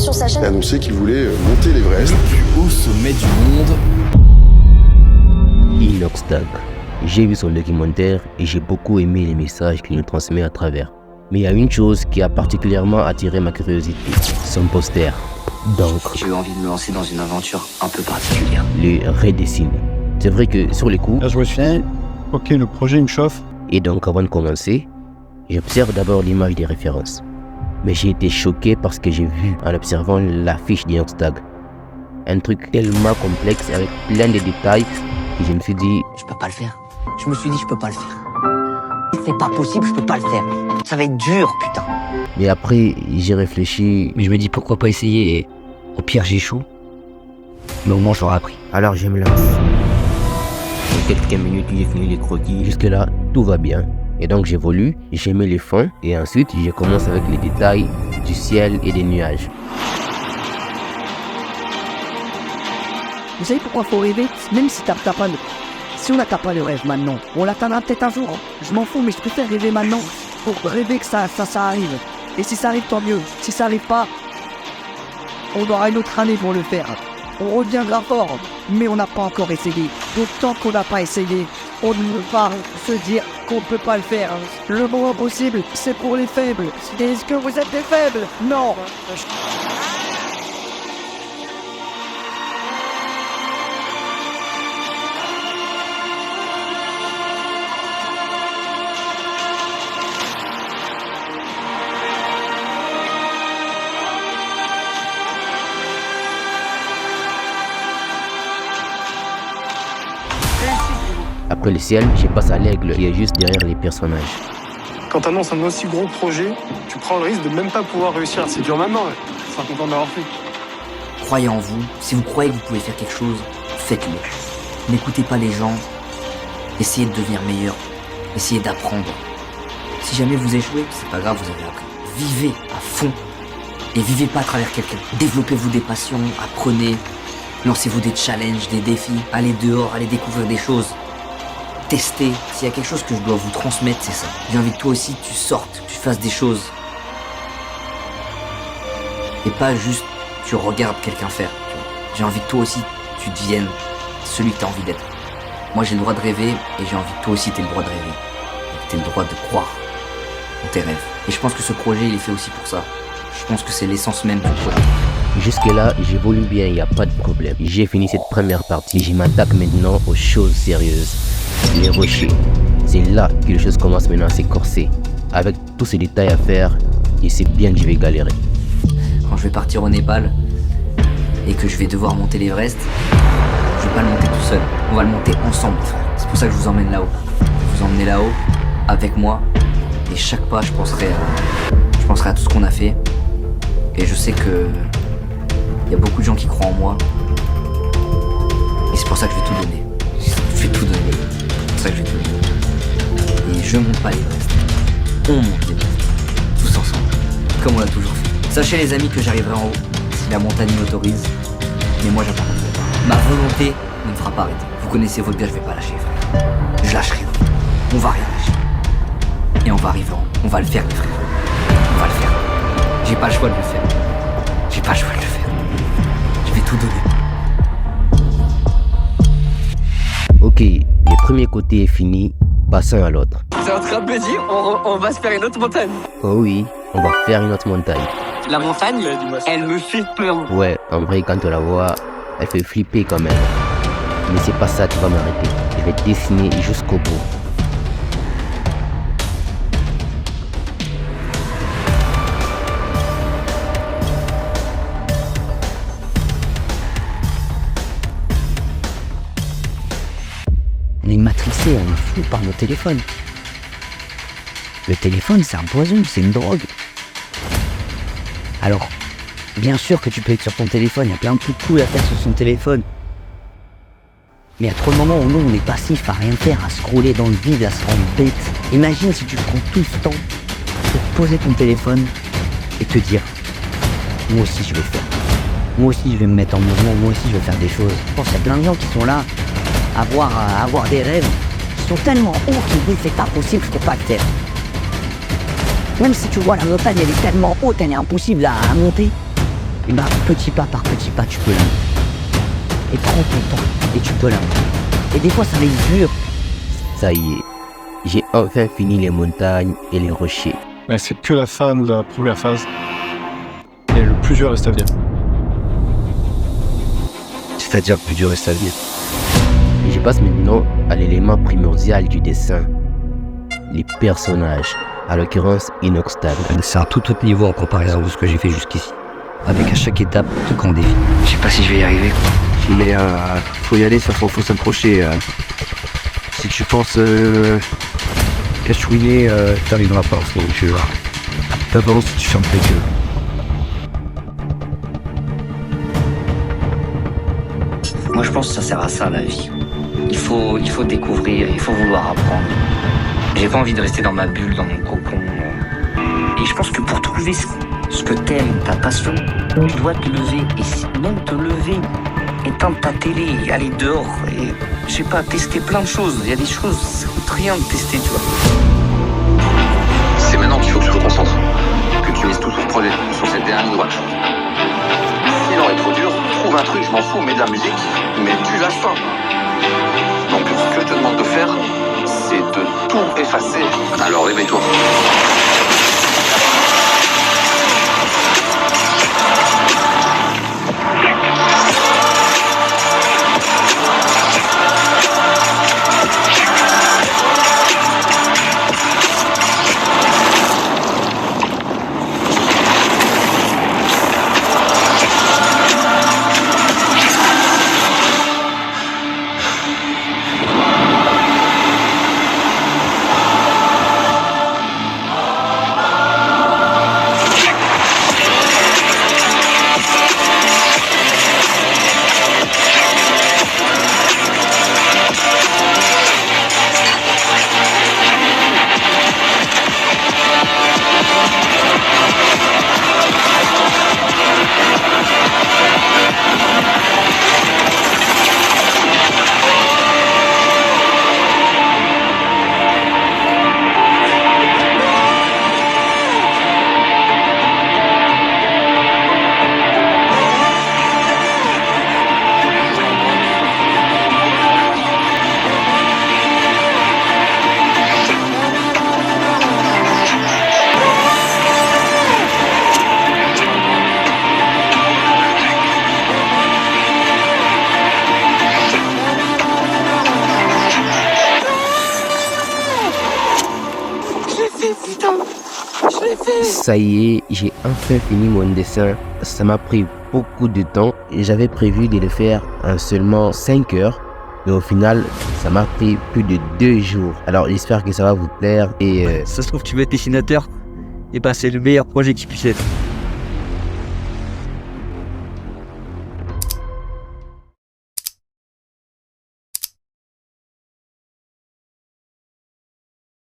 sur sa chaîne. Il a annoncé qu'il voulait monter l'Everest. Le plus haut sommet du monde. Inoxtag. J'ai vu son documentaire et j'ai beaucoup aimé les messages qu'il nous transmet à travers. Mais il y a une chose qui a particulièrement attiré ma curiosité, son poster. Donc, j'ai eu envie de me lancer dans une aventure un peu particulière. Le redessiner. C'est vrai que sur les coups... Là, je me suis dit, ok, le projet me chauffe. Et donc, avant de commencer, j'observe d'abord l'image des références. Mais j'ai été choqué par ce que j'ai vu en observant l'affiche d'Inoxtag. Un truc tellement complexe avec plein de détails que je me suis dit... Je peux pas le faire. Je me suis dit, je peux pas le faire. C'est pas possible, je peux pas le faire. Ça va être dur, putain. Mais après, j'ai réfléchi... Mais je me dis, pourquoi pas essayer et au pire, j'échoue. Mais au moins, j'aurai appris. Alors je me lance. En quelques minutes, j'ai fini les croquis. Jusque-là, tout va bien. Et donc j'évolue, j'ai mis les fonds et ensuite je commence avec les détails du ciel et des nuages. Vous savez pourquoi faut rêver? Même si si on n'atteint pas le rêve maintenant, on l'atteindra peut-être un jour. Je m'en fous, mais je préfère rêver maintenant pour rêver que ça arrive. Et si ça arrive, tant mieux. Si ça arrive pas, on aura une autre année pour le faire. On reviendra fort, mais on n'a pas encore essayé. Donc tant qu'on n'a pas essayé, on ne peut pas se dire qu'on ne peut pas le faire. Le mot impossible, c'est pour les faibles. Est-ce que vous êtes des faibles? Non. Après le ciel, je passe à l'aigle qui est juste derrière les personnages. Quand t'annonces un aussi gros projet, tu prends le risque de même pas pouvoir réussir. C'est dur maintenant, ouais. Tu seras content d'avoir fait. Croyez en vous. Si vous croyez que vous pouvez faire quelque chose, faites-le. N'écoutez pas les gens. Essayez de devenir meilleur. Essayez d'apprendre. Si jamais vous échouez, c'est pas grave, vous avez appris. Vivez à fond. Et vivez pas à travers quelqu'un. Développez-vous des passions, apprenez. Lancez-vous des challenges, des défis. Allez dehors, allez découvrir des choses. Tester. S'il y a quelque chose que je dois vous transmettre, c'est ça. J'ai envie que toi aussi, tu sortes, que tu fasses des choses. Et pas juste, tu regardes quelqu'un faire. J'ai envie que toi aussi, tu deviennes celui que tu as envie d'être. Moi, j'ai le droit de rêver, et j'ai envie que toi aussi, tu aies le droit de rêver. Et que tu aies le droit de croire en tes rêves. Et je pense que ce projet, il est fait aussi pour ça. Je pense que c'est l'essence même du projet. Jusque-là, j'évolue bien, il n'y a pas de problème. J'ai fini cette première partie, je m'attaque maintenant aux choses sérieuses. Les rochers. C'est là que les choses commencent maintenant à s'écorcer. Avec tous ces détails à faire, et c'est bien que je vais galérer. Quand je vais partir au Népal, et que je vais devoir monter l'Everest, je vais pas le monter tout seul. On va le monter ensemble, frère. C'est pour ça que je vous emmène là-haut. Je vais vous emmener là-haut, avec moi, et chaque pas, je penserai à tout ce qu'on a fait. Et je sais que il y a beaucoup de gens qui croient en moi. Et c'est pour ça que je vais tout donner. Je vais tout donner. C'est pour ça que je vais tout donner. Et je monte pas l'Everest. On monte l'Everest. Tous ensemble. Comme on l'a toujours fait. Sachez les amis que j'arriverai en haut, si la montagne m'autorise. Mais moi j'attendrai. Ma volonté ne me fera pas arrêter. Vous connaissez votre gars, je vais pas lâcher, frère. Je lâche rien. On va rien lâcher. Et on va arriver en haut. On va le faire, les frères. On va le faire. J'ai pas le choix de le faire. J'ai pas le choix de le faire. Je vais tout donner. Ok, le premier côté est fini, passons à l'autre. T'es en train de me dire, on va se faire une autre montagne. Oh oui, on va faire une autre montagne. La montagne, elle me fait peur. Ouais, en vrai, quand on la voit, elle fait flipper quand même. Mais c'est pas ça qui va m'arrêter. Je vais dessiner jusqu'au bout. On est matrixé, on est fou par nos téléphones. Le téléphone, c'est un poison, c'est une drogue. Alors, bien sûr que tu peux être sur ton téléphone, il y a plein de trucs cool à faire sur son téléphone. Mais à trop de moments où nous, on est passif à rien faire, à scroller dans le vide, à se rendre bête. Imagine si tu prends tout ce temps pour poser ton téléphone et te dire « Moi aussi, je vais le faire. Moi aussi, je vais me mettre en mouvement. Moi aussi, je vais faire des choses. » Je pense qu'il y a plein de gens qui sont là à avoir des rêves qui sont tellement hauts qu'ils disent « C'est pas possible, je peux pas le faire. » Même si tu vois la montagne, elle est tellement haute, elle est impossible à monter. Et bah, petit pas par petit pas, tu peux l'amener. Et prends ton temps, et tu peux l'amener. Et des fois, ça va être dur. Ça y est, j'ai enfin fini les montagnes et les rochers. Mais c'est que la fin de la première phase. Et le plus dur reste à venir. C'est-à-dire le plus dur reste à venir. Et je passe maintenant à l'élément primordial du dessin. Les personnages, à l'occurrence Inoxtag. C'est un tout autre niveau en comparaison de ce que j'ai fait jusqu'ici. Avec à chaque étape, tout grand défi. Je sais pas si je vais y arriver, quoi. Mais faut y aller, de toute façon, faut s'approcher. Si tu penses cachouiner, t'arriveras pas, tu vas. T'avances, tu fermes tes yeux. Moi, je pense que ça sert à ça, la vie. Il faut découvrir, il faut vouloir apprendre. J'ai pas envie de rester dans ma bulle, dans mon cocon. Et je pense que pour trouver ce que t'aimes, ta passion, tu dois te lever. Et même te lever, éteindre ta télé, aller dehors et, je sais pas, tester plein de choses. Il y a des choses, ça coûte rien de tester, tu vois. C'est maintenant qu'il faut que tu te concentres. Que tu mises tout sur ce projet, sur cette dernière ligne droite. Sinon, est trop dur, trouve un truc, je m'en fous, mets de la musique, mais tu lâches pas. Donc, ce que je te demande de faire, c'est de tout effacer. Alors, réveille-toi. Ça y est, j'ai enfin fini mon dessin. Ça m'a pris beaucoup de temps et j'avais prévu de le faire en seulement 5 heures. Mais au final, ça m'a pris plus de 2 jours. Alors j'espère que ça va vous plaire et Ça se trouve, tu veux être dessinateur. Et bah, c'est le meilleur projet qui puisse être.